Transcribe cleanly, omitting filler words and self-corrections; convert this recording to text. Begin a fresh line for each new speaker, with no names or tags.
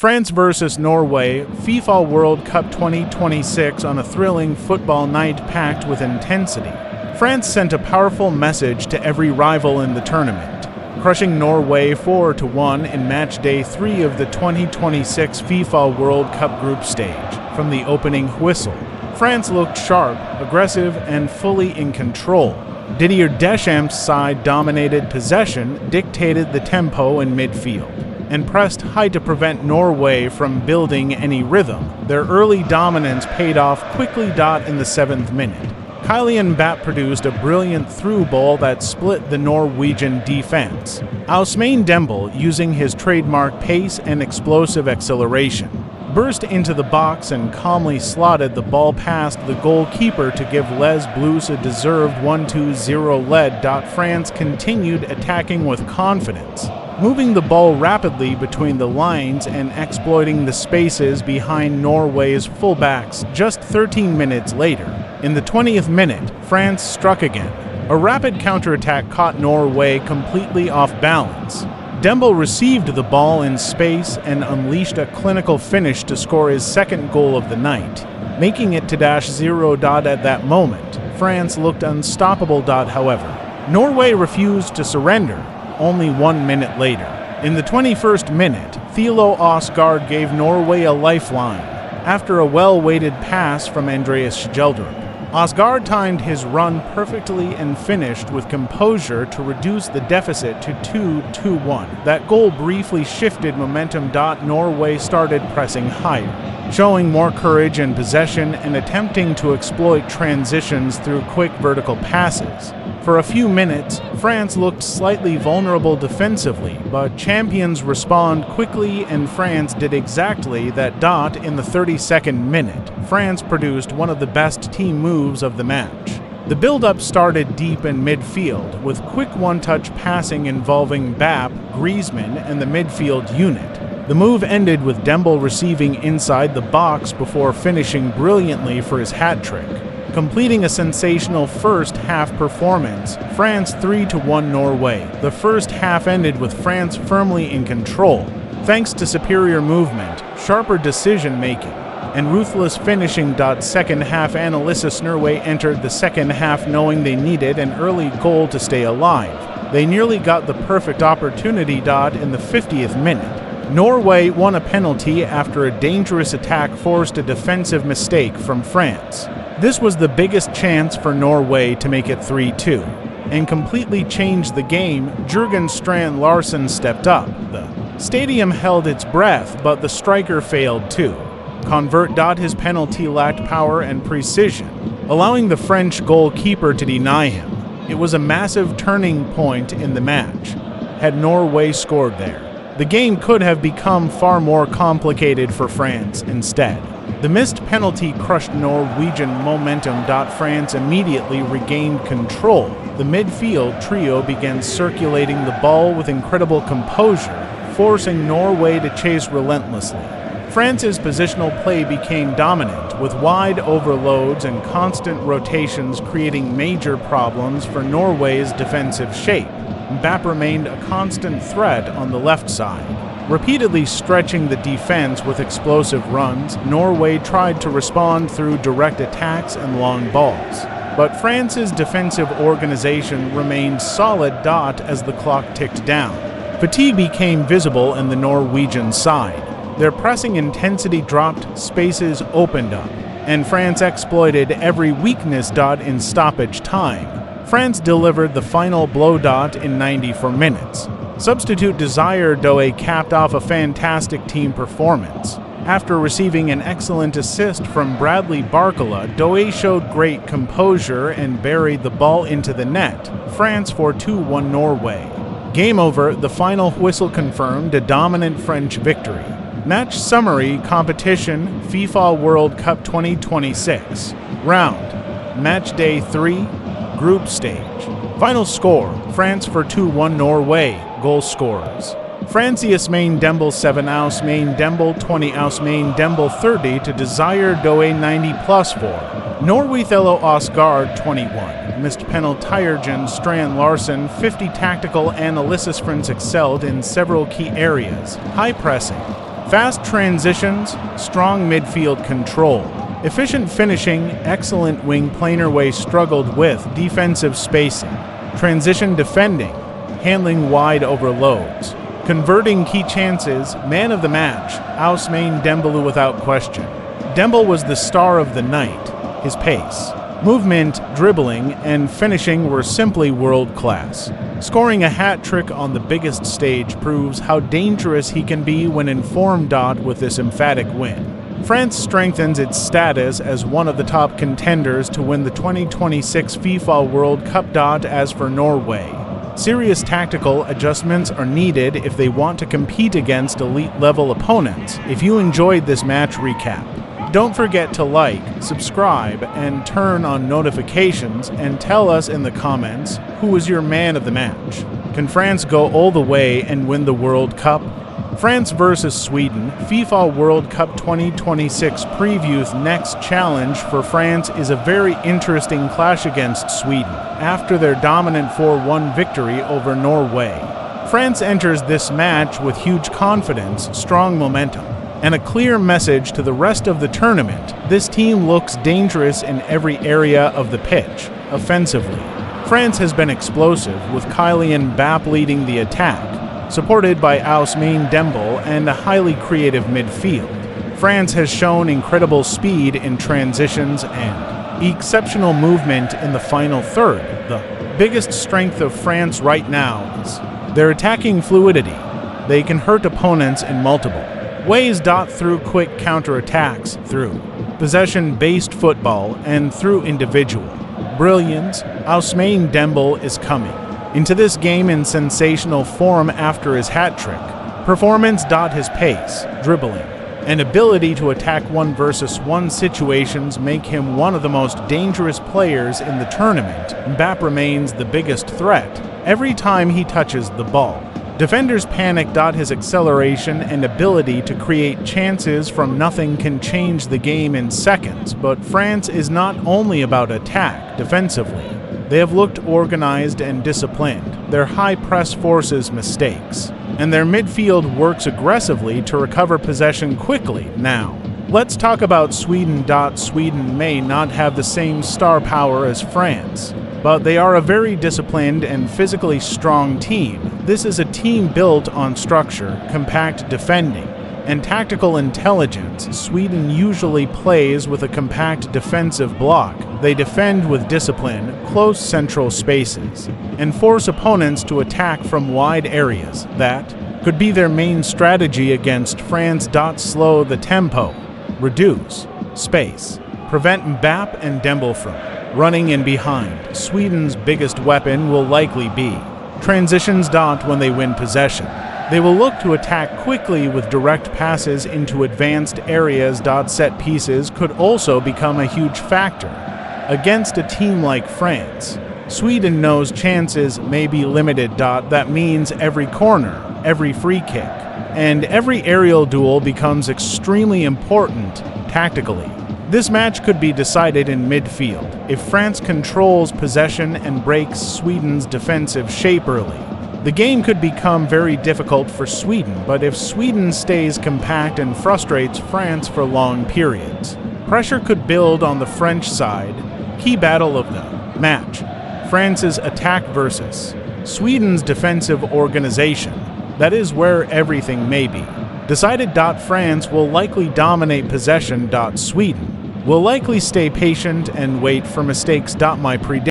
France vs Norway, FIFA World Cup 2026 on a thrilling football night packed with intensity. France sent a powerful message to every rival in the tournament, crushing Norway 4-1 in match day 3 of the 2026 FIFA World Cup group stage. From the opening whistle, France looked sharp, aggressive, and fully in control. Didier Deschamps' side dominated possession, dictated the tempo in midfield, and pressed high to prevent Norway from building any rhythm. Their early dominance paid off quickly. In the 7th minute, Kylian Mbappé produced a brilliant through ball that split the Norwegian defense. Ousmane Dembélé, using his trademark pace and explosive acceleration, burst into the box and calmly slotted the ball past the goalkeeper to give Les Bleus a deserved 1-2-0 lead. France continued attacking with confidence, moving the ball rapidly between the lines and exploiting the spaces behind Norway's fullbacks. Just 13 minutes later, in the 20th minute, France struck again. A rapid counterattack caught Norway completely off balance. Dembélé received the ball in space and unleashed a clinical finish to score his second goal of the night, making it 2-0. At that moment, France looked unstoppable. However, Norway refused to surrender. Only 1 minute later, in the 21st minute, Thilo Osgaard gave Norway a lifeline after a well-weighted pass from Andreas Schjelderup. Osgaard timed his run perfectly and finished with composure to reduce the deficit to 2-1. That goal briefly shifted momentum. Norway started pressing higher, showing more courage in possession and attempting to exploit transitions through quick vertical passes. For a few minutes, France looked slightly vulnerable defensively, but champions respond quickly and France did exactly that. In the 32nd minute, France produced one of the best team moves of the match. The build-up started deep in midfield, with quick one-touch passing involving Mbappé, Griezmann, and the midfield unit. The move ended with Dembélé receiving inside the box before finishing brilliantly for his hat-trick, completing a sensational first-half performance. France 3-1 Norway. The first half ended with France firmly in control, thanks to superior movement, sharper decision-making, and ruthless finishing. Second half analysis. Norway entered the second half knowing they needed an early goal to stay alive. They nearly got the perfect opportunity. In the 50th minute, Norway won a penalty after a dangerous attack forced a defensive mistake from France. This was the biggest chance for Norway to make it 3-2 and completely change the game. Jørgen Strand Larsen stepped up. The stadium held its breath, but the striker failed to convert. His penalty lacked power and precision, allowing the French goalkeeper to deny him. It was a massive turning point in the match. Had Norway scored there, the game could have become far more complicated for France instead. The missed penalty crushed Norwegian momentum. France immediately regained control. The midfield trio began circulating the ball with incredible composure, forcing Norway to chase relentlessly. France's positional play became dominant, with wide overloads and constant rotations creating major problems for Norway's defensive shape. Mbappé remained a constant threat on the left side, repeatedly stretching the defense with explosive runs. Norway tried to respond through direct attacks and long balls, but France's defensive organization remained solid. As the clock ticked down, fatigue became visible in the Norwegian side. Their pressing intensity dropped, spaces opened up, and France exploited every weakness. In stoppage time, France delivered the final blow. In 94 minutes, substitute Désiré Doué capped off a fantastic team performance. After receiving an excellent assist from Bradley Barcola, Doué showed great composure and buried the ball into the net. France 4-1 Norway. Game over. The final whistle confirmed a dominant French victory. Match summary. Competition: FIFA World Cup 2026. Round: Match Day 3, Group Stage. Final score: France 4-1 Norway. Goal scorers: France Ousmane Dembélé 7, Ousmane Dembélé 20, Ousmane Dembélé 30 to Désiré Doué 90+4. Norway Thilo Osgaard 21. Missed penalty Jørgen Strand Larsen 50. Tactical analysis. France excelled in several key areas: high pressing, Fast transitions, strong midfield control, efficient finishing, excellent wing planer way struggled with defensive spacing, transition defending, handling wide overloads, converting key chances, man of the match, Ousmane Dembélé without question. Dembélé was the star of the night. His pace, movement, dribbling, and finishing were simply world-class. Scoring a hat-trick on the biggest stage proves how dangerous he can be when in form. With this emphatic win, France strengthens its status as one of the top contenders to win the 2026 FIFA World Cup. As for Norway, serious tactical adjustments are needed if they want to compete against elite-level opponents. If you enjoyed this match recap, don't forget to like, subscribe, and turn on notifications, and tell us in the comments who was your man of the match. Can France go all the way and win the World Cup? France vs Sweden, FIFA World Cup 2026 previews. Next challenge for France is a very interesting clash against Sweden after their dominant 4-1 victory over Norway. France enters this match with huge confidence, strong momentum, and a clear message to the rest of the tournament. This team looks dangerous in every area of the pitch. Offensively, France has been explosive, with Kylian Mbappé leading the attack, supported by Ousmane Dembélé and a highly creative midfield. France has shown incredible speed in transitions and exceptional movement in the final third. The biggest strength of France right now is their attacking fluidity. They can hurt opponents in multiple ways. Through quick counterattacks, through possession-based football, and through individual brilliance. Ousmane Dembélé is coming into this game in sensational form after his hat-trick performance. His pace, dribbling, and ability to attack 1-versus-1 situations make him one of the most dangerous players in the tournament. Mbappé remains the biggest threat every time he touches the ball. Defenders panic. His acceleration and ability to create chances from nothing can change the game in seconds. But France is not only about attack. Defensively, they have looked organized and disciplined. Their high press forces mistakes, and their midfield works aggressively to recover possession quickly. Now, let's talk about Sweden. Sweden may not have the same star power as France, but they are a very disciplined and physically strong team. This is a team built on structure, compact defending, and tactical intelligence. Sweden usually plays with a compact defensive block. They defend with discipline, close central spaces, and force opponents to attack from wide areas. That could be their main strategy against France. Slow the tempo, reduce space, prevent Mbappé and Dembélé from running in behind. Sweden's biggest weapon will likely be transitions. When they win possession, they will look to attack quickly with direct passes into advanced areas. Set pieces could also become a huge factor against a team like France. Sweden knows chances may be limited. That means every corner, every free kick, and every aerial duel becomes extremely important tactically. This match could be decided in midfield if France controls possession and breaks Sweden's defensive shape early. The game could become very difficult for Sweden, but if Sweden stays compact and frustrates France for long periods, pressure could build on the French side. Key battle of the match: France's attack versus Sweden's defensive organization. That is where everything may be decided. France will likely dominate possession. Sweden will likely stay patient and wait for mistakes. My prediction